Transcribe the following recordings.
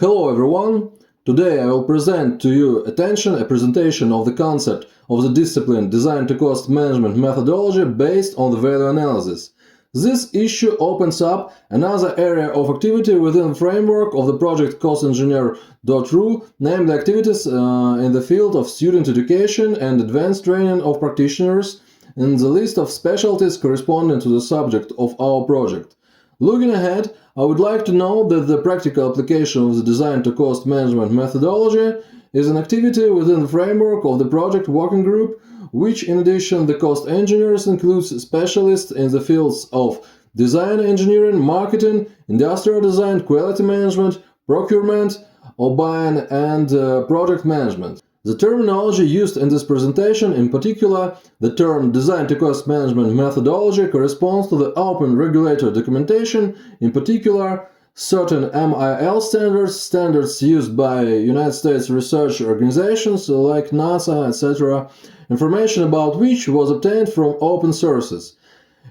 Hello everyone! Today I will present to your attention a presentation of the concept of the discipline Design to Cost Management methodology based on the value analysis. This issue opens up another area of activity within the framework of the project CostEngineer.ru, namely activities in the field of student education and advanced training of practitioners in the list of specialties corresponding to the subject of our project. Looking ahead, I would like to note that the practical application of the Design to Cost Management methodology is an activity within the framework of the project working group, which in addition the cost engineers includes specialists in the fields of design engineering, marketing, industrial design, quality management, procurement, or buying and project management. The terminology used in this presentation, in particular, the term Design to Cost Management methodology corresponds to the open regulatory documentation, in particular, certain MIL standards used by United States research organizations like NASA, etc., information about which was obtained from open sources.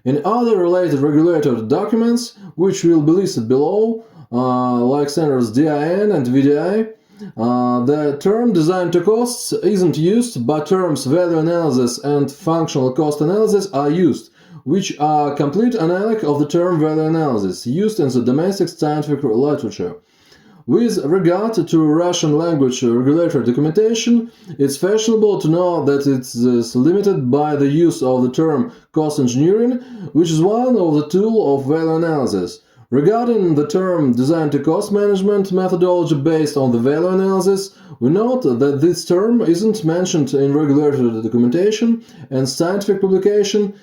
In other related regulatory documents, which will be listed below, like standards DIN and VDI, the term design to costs isn't used, but terms value analysis and functional cost analysis are used, which are complete analog of the term value analysis used in the domestic scientific literature. With regard to Russian language regulatory documentation, it's fashionable to know that it is limited by the use of the term cost engineering, which is one of the tools of value analysis. Regarding the term Design to Cost Management methodology based on the value analysis, we note that this term isn't mentioned in regulatory documentation and scientific publication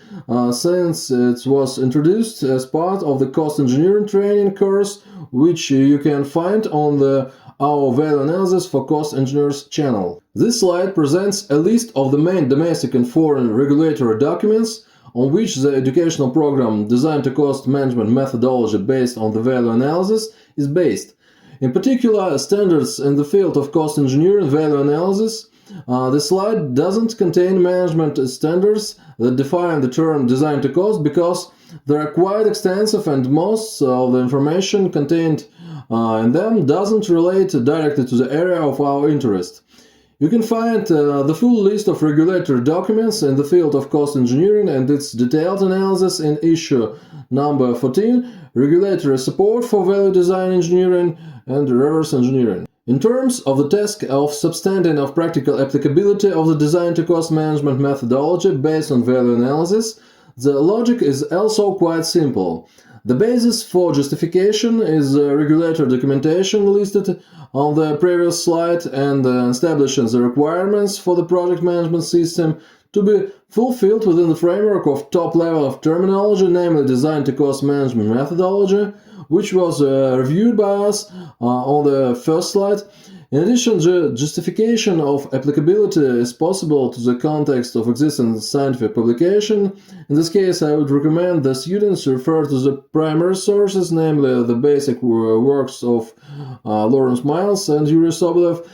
since it was introduced as part of the cost engineering training course, which you can find on the Our Value Analysis for Cost Engineers channel. This slide presents a list of the main domestic and foreign regulatory documents on which the educational program Design to Cost Management methodology based on the value analysis is based. In particular, standards in the field of cost engineering value analysis. The slide doesn't contain management standards that define the term design to cost because they are quite extensive and most of the information contained in them doesn't relate directly to the area of our interest. You can find the full list of regulatory documents in the field of cost engineering and its detailed analysis in issue number 14, Regulatory Support for Value Design Engineering and Reverse Engineering. In terms of the task of substantiating of practical applicability of the Design to Cost Management methodology based on value analysis, the logic is also quite simple. The basis for justification is regulatory documentation listed on the previous slide and establishing the requirements for the project management system to be fulfilled within the framework of top level of terminology, namely Design to Cost Management methodology, which was reviewed by us on the first slide. In addition, the justification of applicability is possible to the context of existing scientific publication. In this case, I would recommend the students refer to the primary sources, namely the basic works of Lawrence Miles and Yuri Sobolev,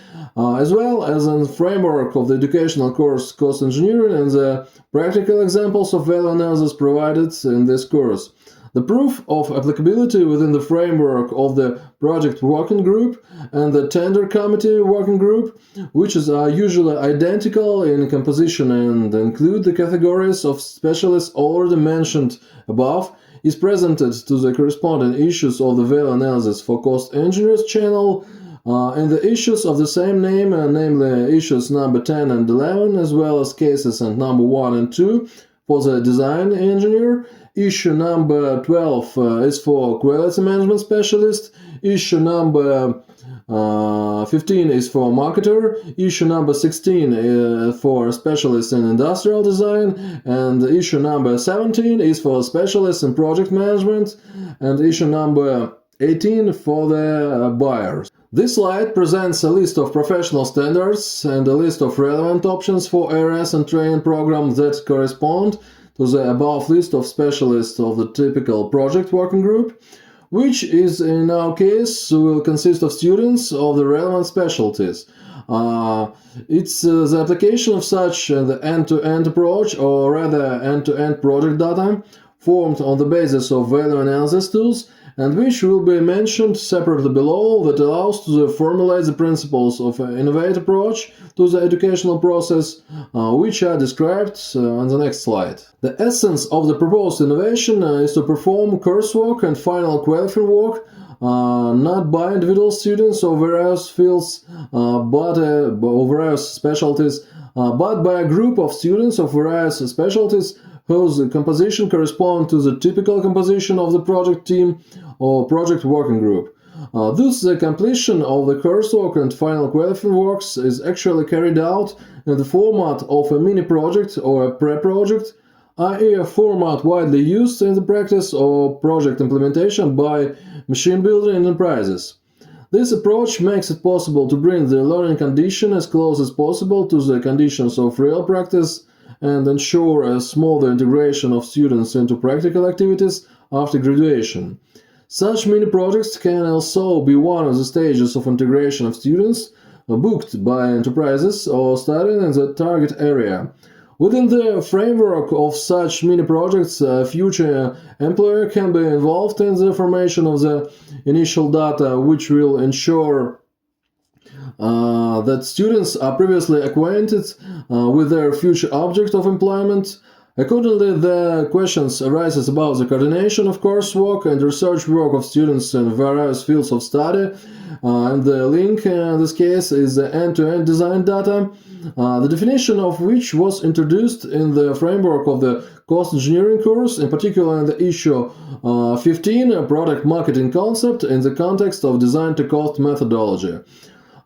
as well as in the framework of the educational course Cost Engineering and the practical examples of value analysis provided in this course. The proof of applicability within the framework of the project working group and the tender committee working group, which are usually identical in composition and include the categories of specialists already mentioned above, is presented to the corresponding issues of the value analysis for cost engineers channel and the issues of the same name, namely issues number 10 and 11, as well as cases and number 1 and 2 for the design engineer. Issue number 12 is for quality management specialist. Issue number 15 is for marketer. Issue number 16 for specialists in industrial design. And issue number 17 is for specialists in project management. And issue number 18 for the buyers. This slide presents a list of professional standards and a list of relevant options for ARS and training programs that correspond to the above list of specialists of the typical project working group, which is in our case will consist of students of the relevant specialties. It's the application of such the end-to-end approach, or rather end-to-end project data, formed on the basis of value analysis tools, and which will be mentioned separately below, that allows to formulate the principles of an innovative approach to the educational process, which are described on the next slide. The essence of the proposed innovation is to perform coursework and final qualifying work not by individual students of various fields or various specialties, but by a group of students of various specialties whose composition corresponds to the typical composition of the project team or project working group. Thus, the completion of the coursework and final qualifying works is actually carried out in the format of a mini-project or a pre-project, i.e. a format widely used in the practice or project implementation by machine-building enterprises. This approach makes it possible to bring the learning condition as close as possible to the conditions of real practice and ensure a smoother integration of students into practical activities after graduation. Such mini-projects can also be one of the stages of integration of students booked by enterprises or studying in the target area. Within the framework of such mini-projects, a future employer can be involved in the formation of the initial data, which will ensure that students are previously acquainted with their future object of employment. Accordingly, the questions arises about the coordination of coursework and research work of students in various fields of study, and the link in this case is the end-to-end design data, the definition of which was introduced in the framework of the cost engineering course, in particular in the issue 15, product marketing concept in the context of design-to-cost methodology.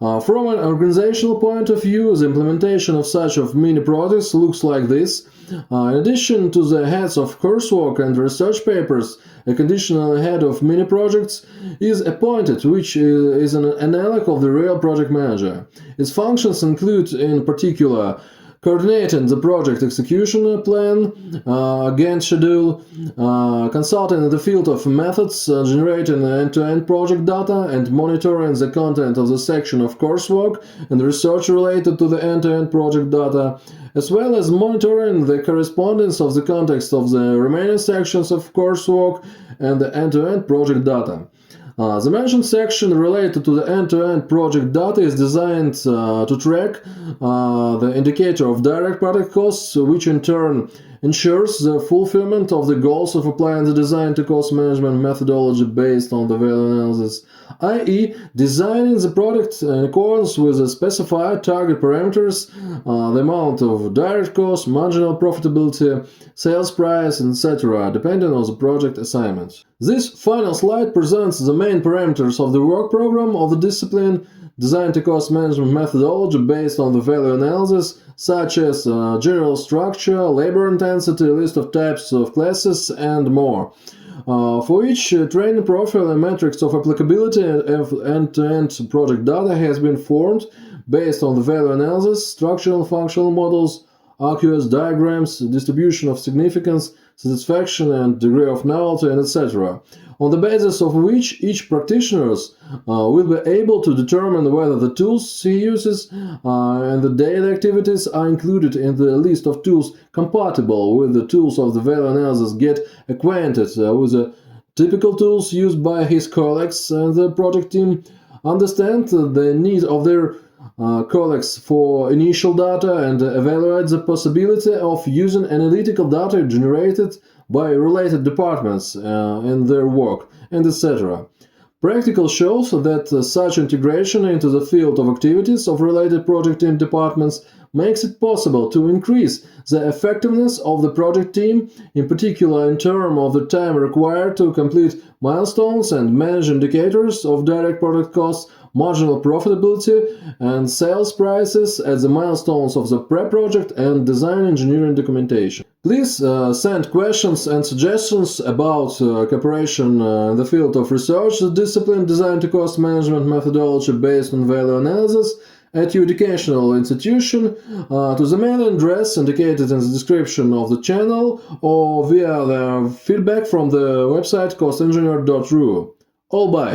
From an organizational point of view, the implementation of such mini-projects looks like this. In addition to the heads of coursework and research papers, a conditional head of mini-projects is appointed, which is an analog of the real project manager. Its functions include, in particular, coordinating the project execution plan, Gantt schedule, consulting in the field of methods, generating end-to-end project data, and monitoring the content of the section of coursework and research related to the end-to-end project data, as well as monitoring the correspondence of the context of the remaining sections of coursework and the end-to-end project data. The mentioned section related to the end-to-end project data is designed to track the indicator of direct product costs, which in turn ensures the fulfillment of the goals of applying the design-to-cost management methodology based on the value analysis, i.e. designing the product in accordance with the specified target parameters, the amount of direct cost, marginal profitability, sales price, etc., depending on the project assignment. This final slide presents the main parameters of the work program of the discipline design-to-cost management methodology based on the value analysis, such as general structure, labor intensity, list of types of classes, and more. For each training profile, a matrix of applicability of end-to-end project data has been formed based on the value analysis, structural and functional models, RQS diagrams, distribution of significance, satisfaction and degree of novelty, and etc., on the basis of which each practitioner will be able to determine whether the tools he uses and the daily activities are included in the list of tools compatible with the tools of the value analysis, get acquainted with the typical tools used by his colleagues and the project team, understand the need of their colleagues for initial data, and evaluate the possibility of using analytical data generated by related departments in their work, and etc. Practical shows that such integration into the field of activities of related project team departments makes it possible to increase the effectiveness of the project team, in particular in terms of the time required to complete milestones and manage indicators of direct product costs, marginal profitability, and sales prices at the milestones of the pre-project and design engineering documentation. Please send questions and suggestions about cooperation in the field of research, the discipline design-to-cost management methodology based on value analysis, at your educational institution to the mail address indicated in the description of the channel, or via the feedback from the website costengineer.ru. All bye!